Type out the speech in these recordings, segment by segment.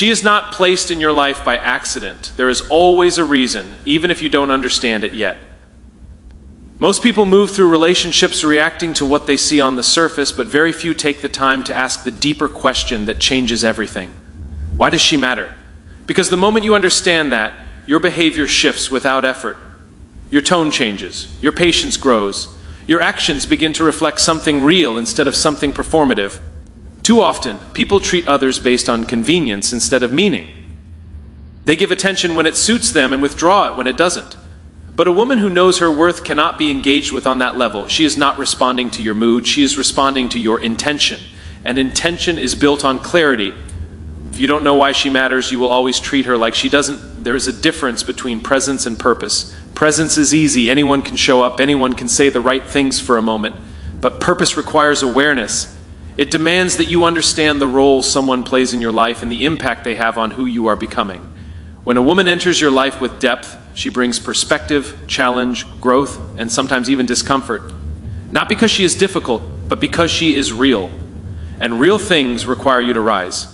She is not placed in your life by accident. There is always a reason, even if you don't understand it yet. Most people move through relationships reacting to what they see on the surface, but very few take the time to ask the deeper question that changes everything. Why does she matter? Because the moment you understand that, your behavior shifts without effort. Your tone changes, your patience grows, your actions begin to reflect something real instead of something performative. Too often, people treat others based on convenience instead of meaning. They give attention when it suits them and withdraw it when it doesn't. But a woman who knows her worth cannot be engaged with on that level. She is not responding to your mood, she is responding to your intention. And intention is built on clarity. If you don't know why she matters, you will always treat her like she doesn't. There is a difference between presence and purpose. Presence is easy, anyone can show up, anyone can say the right things for a moment. But purpose requires awareness. It demands that you understand the role someone plays in your life and the impact they have on who you are becoming. When a woman enters your life with depth, she brings perspective, challenge, growth, and sometimes even discomfort. Not because she is difficult, but because she is real. And real things require you to rise.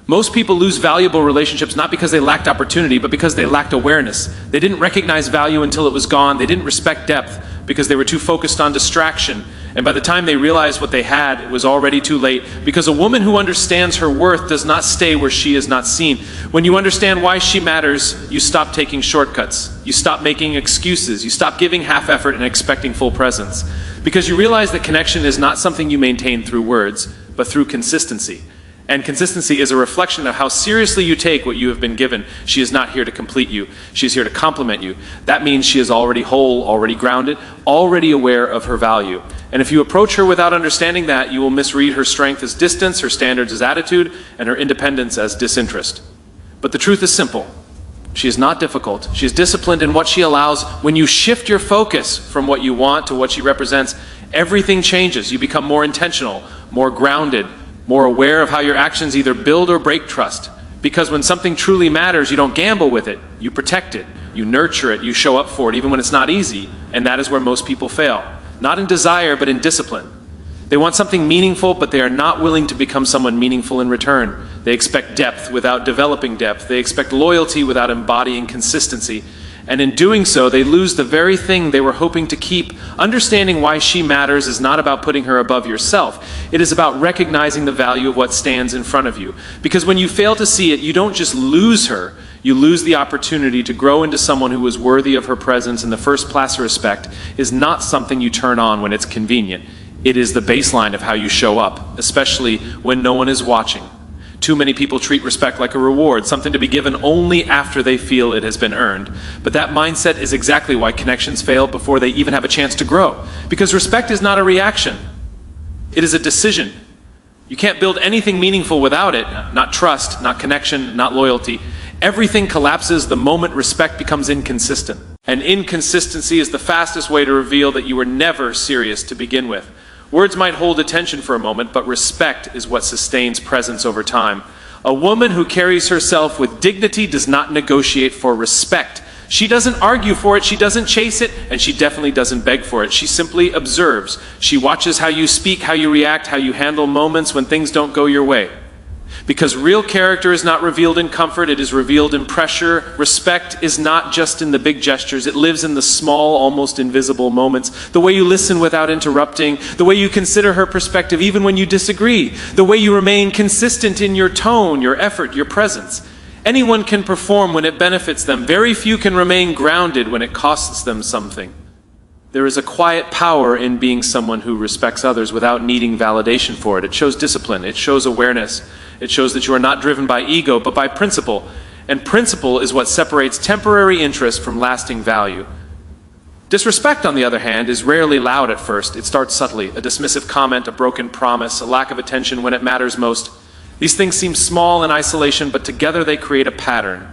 Most people lose valuable relationships not because they lacked opportunity, but because they lacked awareness. They didn't recognize value until it was gone. They didn't respect depth because they were too focused on distraction. And by the time they realized what they had, it was already too late. Because a woman who understands her worth does not stay where she is not seen. When you understand why she matters, you stop taking shortcuts. You stop making excuses. You stop giving half effort and expecting full presence. Because you realize that connection is not something you maintain through words, but through consistency. And consistency is a reflection of how seriously you take what you have been given. She is not here to complete you. She is here to complement you. That means she is already whole, already grounded, already aware of her value. And if you approach her without understanding that, you will misread her strength as distance, her standards as attitude, and her independence as disinterest. But the truth is simple. She is not difficult. She is disciplined in what she allows. When you shift your focus from what you want to what she represents, everything changes. You become more intentional, more grounded, more aware of how your actions either build or break trust. Because when something truly matters, you don't gamble with it. You protect it. You nurture it. You show up for it, even when it's not easy. And that is where most people fail. Not in desire, but in discipline. They want something meaningful, but they are not willing to become someone meaningful in return. They expect depth without developing depth. They expect loyalty without embodying consistency. And in doing so, they lose the very thing they were hoping to keep. Understanding why she matters is not about putting her above yourself. It is about recognizing the value of what stands in front of you. Because when you fail to see it, you don't just lose her, you lose the opportunity to grow into someone who is worthy of her presence. And the first class of respect is not something you turn on when it's convenient. It is the baseline of how you show up, especially when no one is watching. Too many people treat respect like a reward, something to be given only after they feel it has been earned. But that mindset is exactly why connections fail before they even have a chance to grow. Because respect is not a reaction. It is a decision. You can't build anything meaningful without it. Not trust, not connection, not loyalty. Everything collapses the moment respect becomes inconsistent. And inconsistency is the fastest way to reveal that you were never serious to begin with. Words might hold attention for a moment, but respect is what sustains presence over time. A woman who carries herself with dignity does not negotiate for respect. She doesn't argue for it, she doesn't chase it, and she definitely doesn't beg for it. She simply observes. She watches how you speak, how you react, how you handle moments when things don't go your way. Because real character is not revealed in comfort, it is revealed in pressure. Respect is not just in the big gestures, it lives in the small, almost invisible moments. The way you listen without interrupting, the way you consider her perspective even when you disagree, the way you remain consistent in your tone, your effort, your presence. Anyone can perform when it benefits them. Very few can remain grounded when it costs them something. There is a quiet power in being someone who respects others without needing validation for it. It shows discipline, it shows awareness. It shows that you are not driven by ego, but by principle. And principle is what separates temporary interest from lasting value. Disrespect, on the other hand, is rarely loud at first. It starts subtly. A dismissive comment, a broken promise, a lack of attention when it matters most. These things seem small in isolation, but together they create a pattern.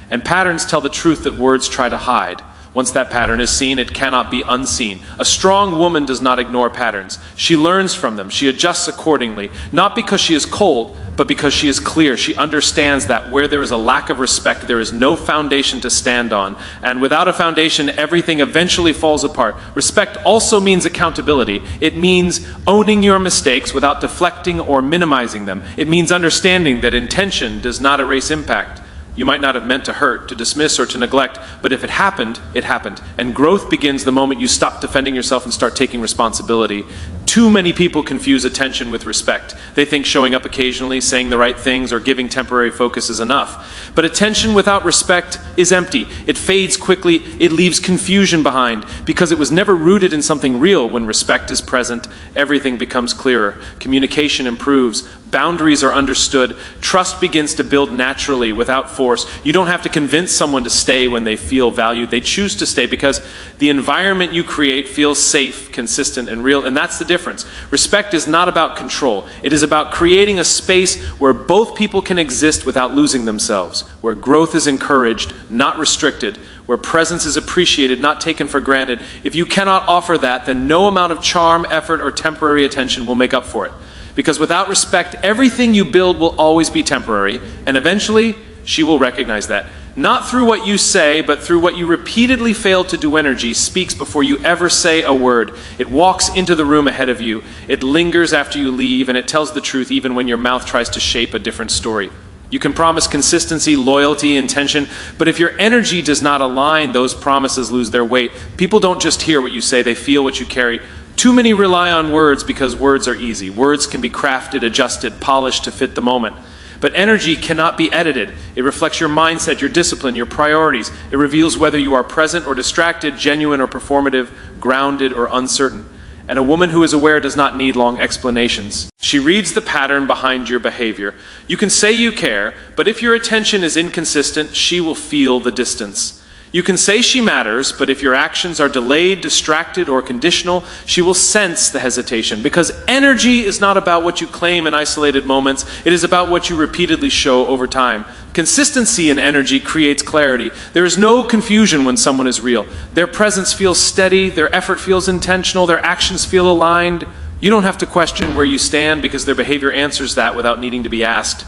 And patterns tell the truth that words try to hide. Once that pattern is seen, it cannot be unseen. A strong woman does not ignore patterns. She learns from them. She adjusts accordingly, not because she is cold, but because she is clear. She understands that where there is a lack of respect, there is no foundation to stand on. And without a foundation, everything eventually falls apart. Respect also means accountability. It means owning your mistakes without deflecting or minimizing them. It means understanding that intention does not erase impact. You might not have meant to hurt, to dismiss, or to neglect, but if it happened, it happened. And growth begins the moment you stop defending yourself and start taking responsibility. Too many people confuse attention with respect. They think showing up occasionally, saying the right things, or giving temporary focus is enough. But attention without respect is empty. It fades quickly. It leaves confusion behind because it was never rooted in something real. When respect is present, everything becomes clearer. Communication improves. Boundaries are understood. Trust begins to build naturally without force. You don't have to convince someone to stay when they feel valued. They choose to stay because the environment you create feels safe, consistent, and real. And that's the difference. Respect is not about control. It is about creating a space where both people can exist without losing themselves, where growth is encouraged, not restricted, where presence is appreciated, not taken for granted. If you cannot offer that, then no amount of charm, effort, or temporary attention will make up for it. Because without respect, everything you build will always be temporary, and eventually, she will recognize that. Not through what you say, but through what you repeatedly fail to do. Energy speaks before you ever say a word. It walks into the room ahead of you. It lingers after you leave, and it tells the truth even when your mouth tries to shape a different story. You can promise consistency, loyalty, intention, but if your energy does not align, those promises lose their weight. People don't just hear what you say, they feel what you carry. Too many rely on words because words are easy. Words can be crafted, adjusted, polished to fit the moment. But energy cannot be edited. It reflects your mindset, your discipline, your priorities. It reveals whether you are present or distracted, genuine or performative, grounded or uncertain. And a woman who is aware does not need long explanations. She reads the pattern behind your behavior. You can say you care, but if your attention is inconsistent, she will feel the distance. You can say she matters, but if your actions are delayed, distracted, or conditional, she will sense the hesitation. Because energy is not about what you claim in isolated moments. It is about what you repeatedly show over time. Consistency in energy creates clarity. There is no confusion when someone is real. Their presence feels steady, their effort feels intentional, their actions feel aligned. You don't have to question where you stand because their behavior answers that without needing to be asked.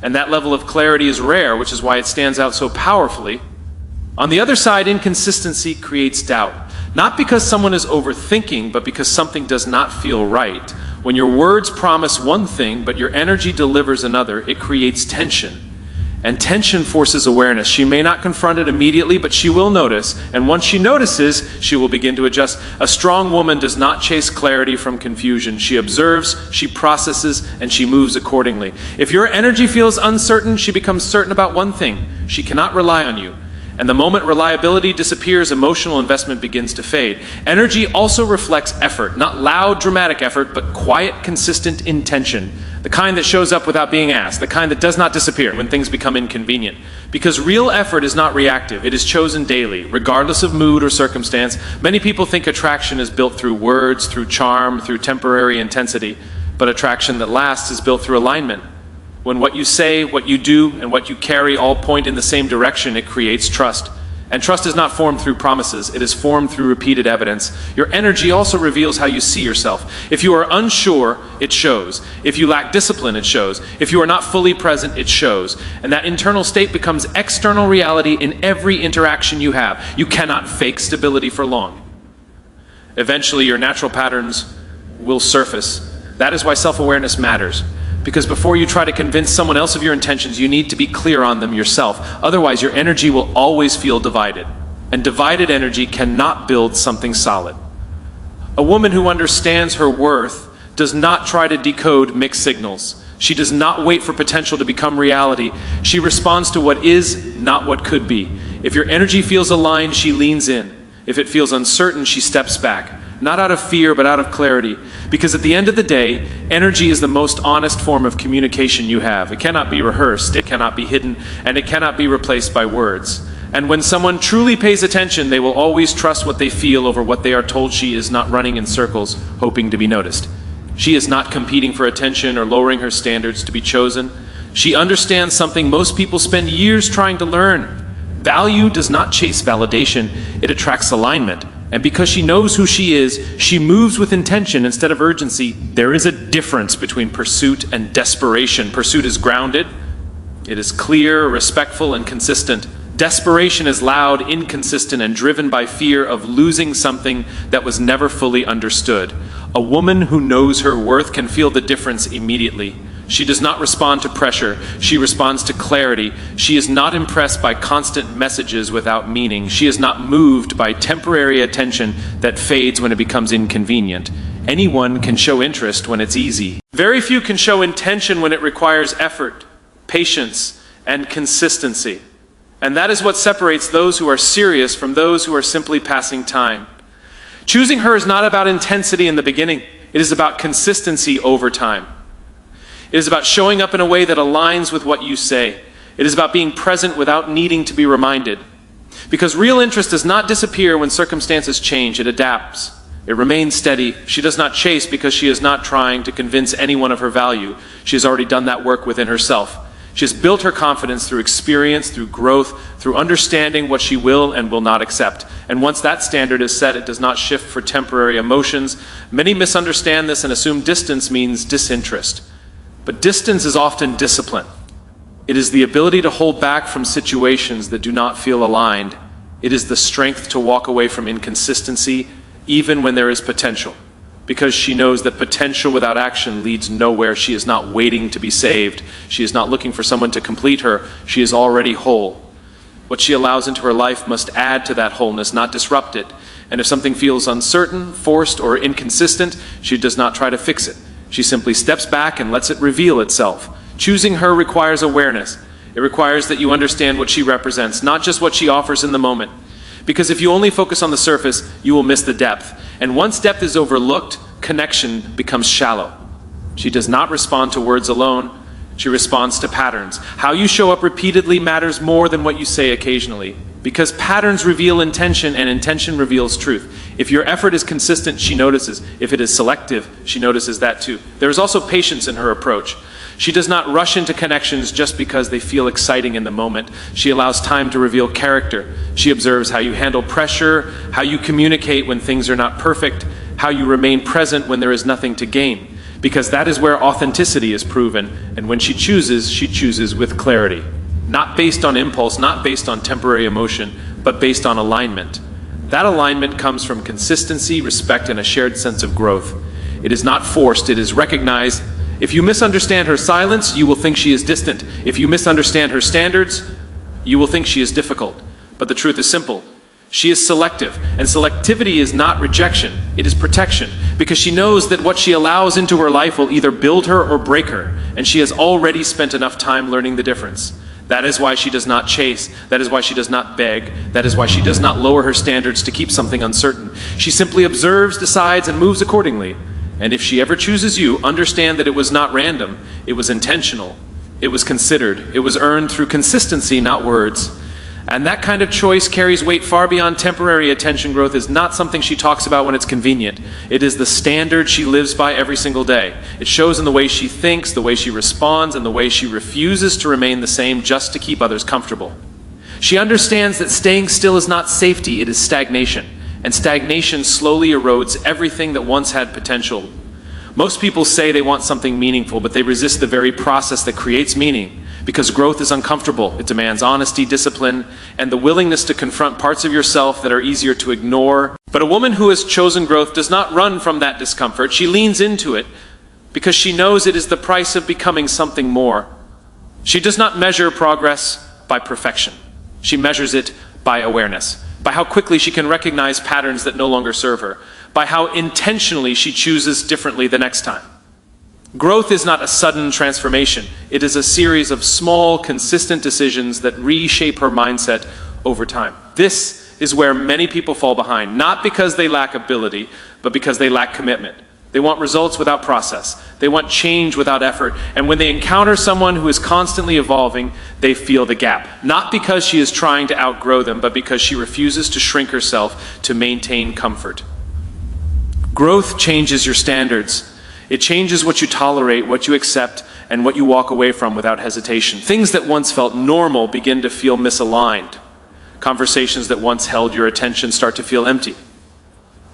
And that level of clarity is rare, which is why it stands out so powerfully. On the other side, inconsistency creates doubt. Not because someone is overthinking, but because something does not feel right. When your words promise one thing, but your energy delivers another, it creates tension. And tension forces awareness. She may not confront it immediately, but she will notice. And once she notices, she will begin to adjust. A strong woman does not chase clarity from confusion. She observes, she processes, and she moves accordingly. If your energy feels uncertain, she becomes certain about one thing. She cannot rely on you. And the moment reliability disappears, emotional investment begins to fade. Energy also reflects effort, not loud, dramatic effort, but quiet, consistent intention. The kind that shows up without being asked, the kind that does not disappear when things become inconvenient. Because real effort is not reactive, it is chosen daily, regardless of mood or circumstance. Many people think attraction is built through words, through charm, through temporary intensity. But attraction that lasts is built through alignment. When what you say, what you do, and what you carry all point in the same direction, it creates trust. And trust is not formed through promises, it is formed through repeated evidence. Your energy also reveals how you see yourself. If you are unsure, it shows. If you lack discipline, it shows. If you are not fully present, it shows. And that internal state becomes external reality in every interaction you have. You cannot fake stability for long. Eventually, your natural patterns will surface. That is why self-awareness matters. Because before you try to convince someone else of your intentions, you need to be clear on them yourself. Otherwise, your energy will always feel divided. And divided energy cannot build something solid. A woman who understands her worth does not try to decode mixed signals. She does not wait for potential to become reality. She responds to what is, not what could be. If your energy feels aligned, she leans in. If it feels uncertain, she steps back. Not out of fear, but out of clarity. Because at the end of the day, energy is the most honest form of communication you have. It cannot be rehearsed, it cannot be hidden, and it cannot be replaced by words. And when someone truly pays attention, they will always trust what they feel over what they are told. She is not running in circles, hoping to be noticed. She is not competing for attention or lowering her standards to be chosen. She understands something most people spend years trying to learn. Value does not chase validation, it attracts alignment. And because she knows who she is, she moves with intention instead of urgency. There is a difference between pursuit and desperation. Pursuit is grounded, it is clear, respectful, and consistent. Desperation is loud, inconsistent, and driven by fear of losing something that was never fully understood. A woman who knows her worth can feel the difference immediately. She does not respond to pressure, she responds to clarity. She is not impressed by constant messages without meaning. She is not moved by temporary attention that fades when it becomes inconvenient. Anyone can show interest when it's easy. Very few can show intention when it requires effort, patience, and consistency. And that is what separates those who are serious from those who are simply passing time. Choosing her is not about intensity in the beginning. It is about consistency over time. It is about showing up in a way that aligns with what you say. It is about being present without needing to be reminded. Because real interest does not disappear when circumstances change. It adapts. It remains steady. She does not chase because she is not trying to convince anyone of her value. She has already done that work within herself. She has built her confidence through experience, through growth, through understanding what she will and will not accept. And once that standard is set, it does not shift for temporary emotions. Many misunderstand this and assume distance means disinterest. But distance is often discipline. It is the ability to hold back from situations that do not feel aligned. It is the strength to walk away from inconsistency, even when there is potential. Because she knows that potential without action leads nowhere. She is not waiting to be saved. She is not looking for someone to complete her. She is already whole. What she allows into her life must add to that wholeness, not disrupt it. And if something feels uncertain, forced, or inconsistent, she does not try to fix it. She simply steps back and lets it reveal itself. Choosing her requires awareness. It requires that you understand what she represents, not just what she offers in the moment. Because if you only focus on the surface, you will miss the depth. And once depth is overlooked, connection becomes shallow. She does not respond to words alone. She responds to patterns. How you show up repeatedly matters more than what you say occasionally. Because patterns reveal intention, and intention reveals truth. If your effort is consistent, she notices. If it is selective, she notices that too. There is also patience in her approach. She does not rush into connections just because they feel exciting in the moment. She allows time to reveal character. She observes how you handle pressure, how you communicate when things are not perfect, how you remain present when there is nothing to gain. Because that is where authenticity is proven. And when she chooses with clarity. Not based on impulse, not based on temporary emotion, but based on alignment. That alignment comes from consistency, respect, and a shared sense of growth. It is not forced, it is recognized. If you misunderstand her silence, you will think she is distant. If you misunderstand her standards, you will think she is difficult. But the truth is simple. She is selective, and selectivity is not rejection, it is protection, because she knows that what she allows into her life will either build her or break her, and she has already spent enough time learning the difference. That is why she does not chase. That is why she does not beg. That is why she does not lower her standards to keep something uncertain. She simply observes, decides, and moves accordingly. And if she ever chooses you, understand that it was not random. It was intentional. It was considered. It was earned through consistency, not words. And that kind of choice carries weight far beyond temporary attention. Growth is not something she talks about when it's convenient. It is the standard she lives by every single day. It shows in the way she thinks, the way she responds, and the way she refuses to remain the same just to keep others comfortable. She understands that staying still is not safety, it is stagnation. And stagnation slowly erodes everything that once had potential. Most people say they want something meaningful, but they resist the very process that creates meaning. Because growth is uncomfortable. It demands honesty, discipline, and the willingness to confront parts of yourself that are easier to ignore. But a woman who has chosen growth does not run from that discomfort. She leans into it because she knows it is the price of becoming something more. She does not measure progress by perfection. She measures it by awareness, by how quickly she can recognize patterns that no longer serve her, by how intentionally she chooses differently the next time. Growth is not a sudden transformation. It is a series of small, consistent decisions that reshape her mindset over time. This is where many people fall behind, not because they lack ability, but because they lack commitment. They want results without process. They want change without effort. And when they encounter someone who is constantly evolving, they feel the gap. Not because she is trying to outgrow them, but because she refuses to shrink herself to maintain comfort. Growth changes your standards. It changes what you tolerate, what you accept, and what you walk away from without hesitation. Things that once felt normal begin to feel misaligned. Conversations that once held your attention start to feel empty.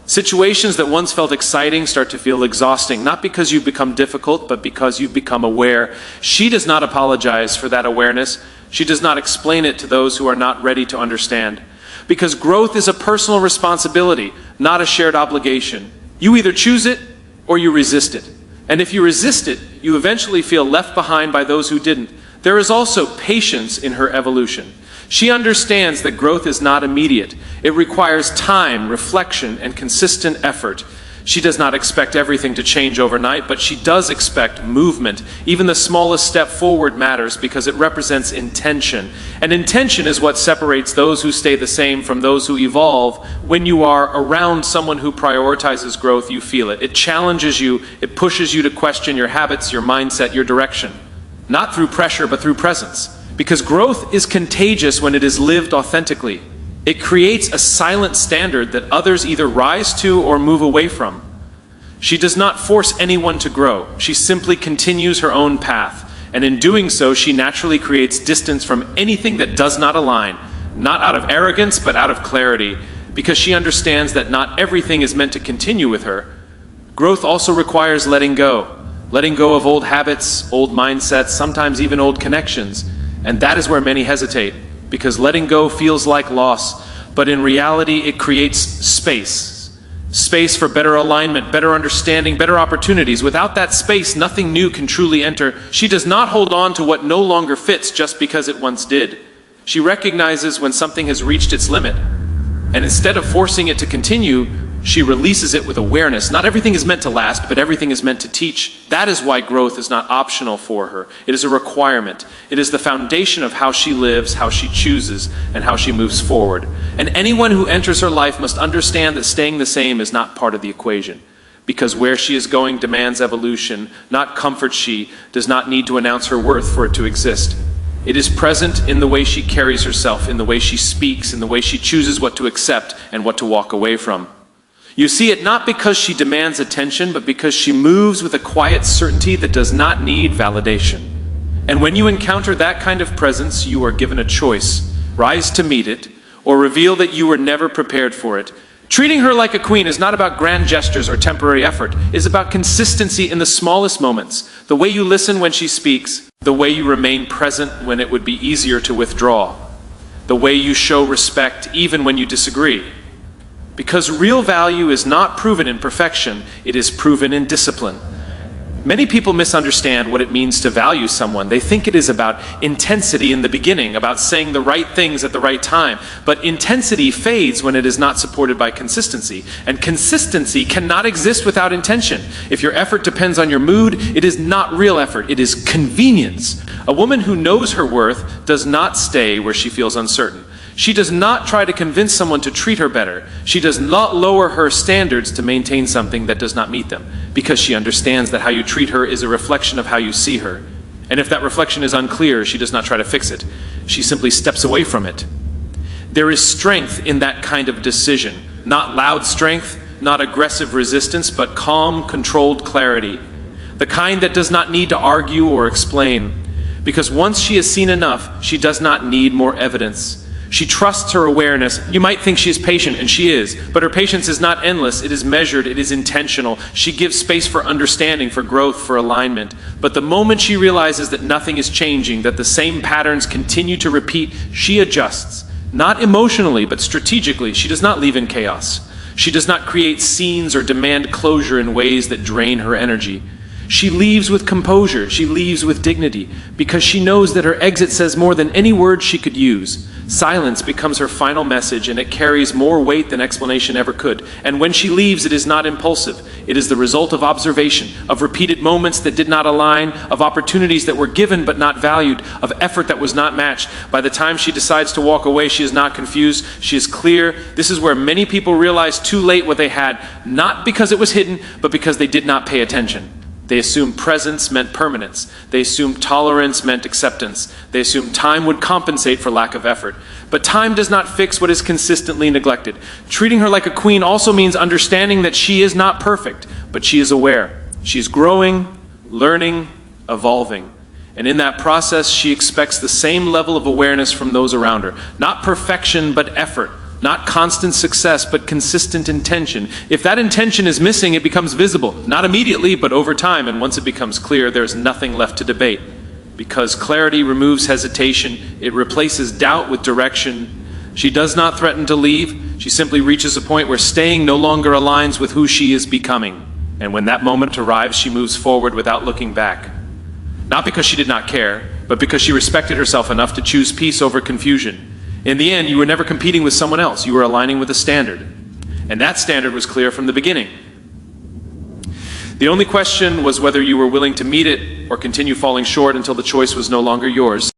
Situations that once felt exciting start to feel exhausting, not because you've become difficult, but because you've become aware. She does not apologize for that awareness. She does not explain it to those who are not ready to understand. Because growth is a personal responsibility, not a shared obligation. You either choose it or you resist it. And if you resist it, you eventually feel left behind by those who didn't. There is also patience in her evolution. She understands that growth is not immediate. It requires time, reflection, and consistent effort. She does not expect everything to change overnight, but she does expect movement. Even the smallest step forward matters because it represents intention. And intention is what separates those who stay the same from those who evolve. When you are around someone who prioritizes growth, you feel it. It challenges you. It pushes you to question your habits, your mindset, your direction. Not through pressure, but through presence. Because growth is contagious when it is lived authentically. It creates a silent standard that others either rise to or move away from. She does not force anyone to grow. She simply continues her own path. And in doing so, she naturally creates distance from anything that does not align. Not out of arrogance, but out of clarity. Because she understands that not everything is meant to continue with her. Growth also requires letting go. Letting go of old habits, old mindsets, sometimes even old connections. And that is where many hesitate, because letting go feels like loss, but in reality it creates space. Space for better alignment, better understanding, better opportunities. Without that space, nothing new can truly enter. She does not hold on to what no longer fits just because it once did. She recognizes when something has reached its limit, and instead of forcing it to continue, she releases it with awareness. Not everything is meant to last, but everything is meant to teach. That is why growth is not optional for her. It is a requirement. It is the foundation of how she lives, how she chooses, and how she moves forward. And anyone who enters her life must understand that staying the same is not part of the equation. Because where she is going demands evolution, not comfort. She does not need to announce her worth for it to exist. It is present in the way she carries herself, in the way she speaks, in the way she chooses what to accept and what to walk away from. You see it not because she demands attention, but because she moves with a quiet certainty that does not need validation. And when you encounter that kind of presence, you are given a choice. Rise to meet it, or reveal that you were never prepared for it. Treating her like a queen is not about grand gestures or temporary effort. It is about consistency in the smallest moments. The way you listen when she speaks, the way you remain present when it would be easier to withdraw, the way you show respect even when you disagree. Because real value is not proven in perfection, it is proven in discipline. Many people misunderstand what it means to value someone. They think it is about intensity in the beginning, about saying the right things at the right time. But intensity fades when it is not supported by consistency. And consistency cannot exist without intention. If your effort depends on your mood, it is not real effort, it is convenience. A woman who knows her worth does not stay where she feels uncertain. She does not try to convince someone to treat her better. She does not lower her standards to maintain something that does not meet them, because she understands that how you treat her is a reflection of how you see her. And if that reflection is unclear, she does not try to fix it. She simply steps away from it. There is strength in that kind of decision. Not loud strength, not aggressive resistance, but calm, controlled clarity. The kind that does not need to argue or explain. Because once she has seen enough, she does not need more evidence. She trusts her awareness. You might think she is patient, and she is, but her patience is not endless. It is measured, it is intentional. She gives space for understanding, for growth, for alignment. But the moment she realizes that nothing is changing, that the same patterns continue to repeat, she adjusts. Not emotionally, but strategically. She does not leave in chaos. She does not create scenes or demand closure in ways that drain her energy. She leaves with composure, she leaves with dignity, because she knows that her exit says more than any word she could use. Silence becomes her final message, and it carries more weight than explanation ever could. And when she leaves, it is not impulsive. It is the result of observation, of repeated moments that did not align, of opportunities that were given but not valued, of effort that was not matched. By the time she decides to walk away, she is not confused, she is clear. This is where many people realize too late what they had, not because it was hidden, but because they did not pay attention. They assumed presence meant permanence. They assumed tolerance meant acceptance. They assumed time would compensate for lack of effort. But time does not fix what is consistently neglected. Treating her like a queen also means understanding that she is not perfect, but she is aware. She is growing, learning, evolving. And in that process, she expects the same level of awareness from those around her. Not perfection, but effort. Not constant success, but consistent intention. If that intention is missing, it becomes visible. Not immediately, but over time. And once it becomes clear, there's nothing left to debate. Because clarity removes hesitation, it replaces doubt with direction. She does not threaten to leave. She simply reaches a point where staying no longer aligns with who she is becoming. And when that moment arrives, she moves forward without looking back. Not because she did not care, but because she respected herself enough to choose peace over confusion. In the end, you were never competing with someone else. You were aligning with a standard. And that standard was clear from the beginning. The only question was whether you were willing to meet it or continue falling short until the choice was no longer yours.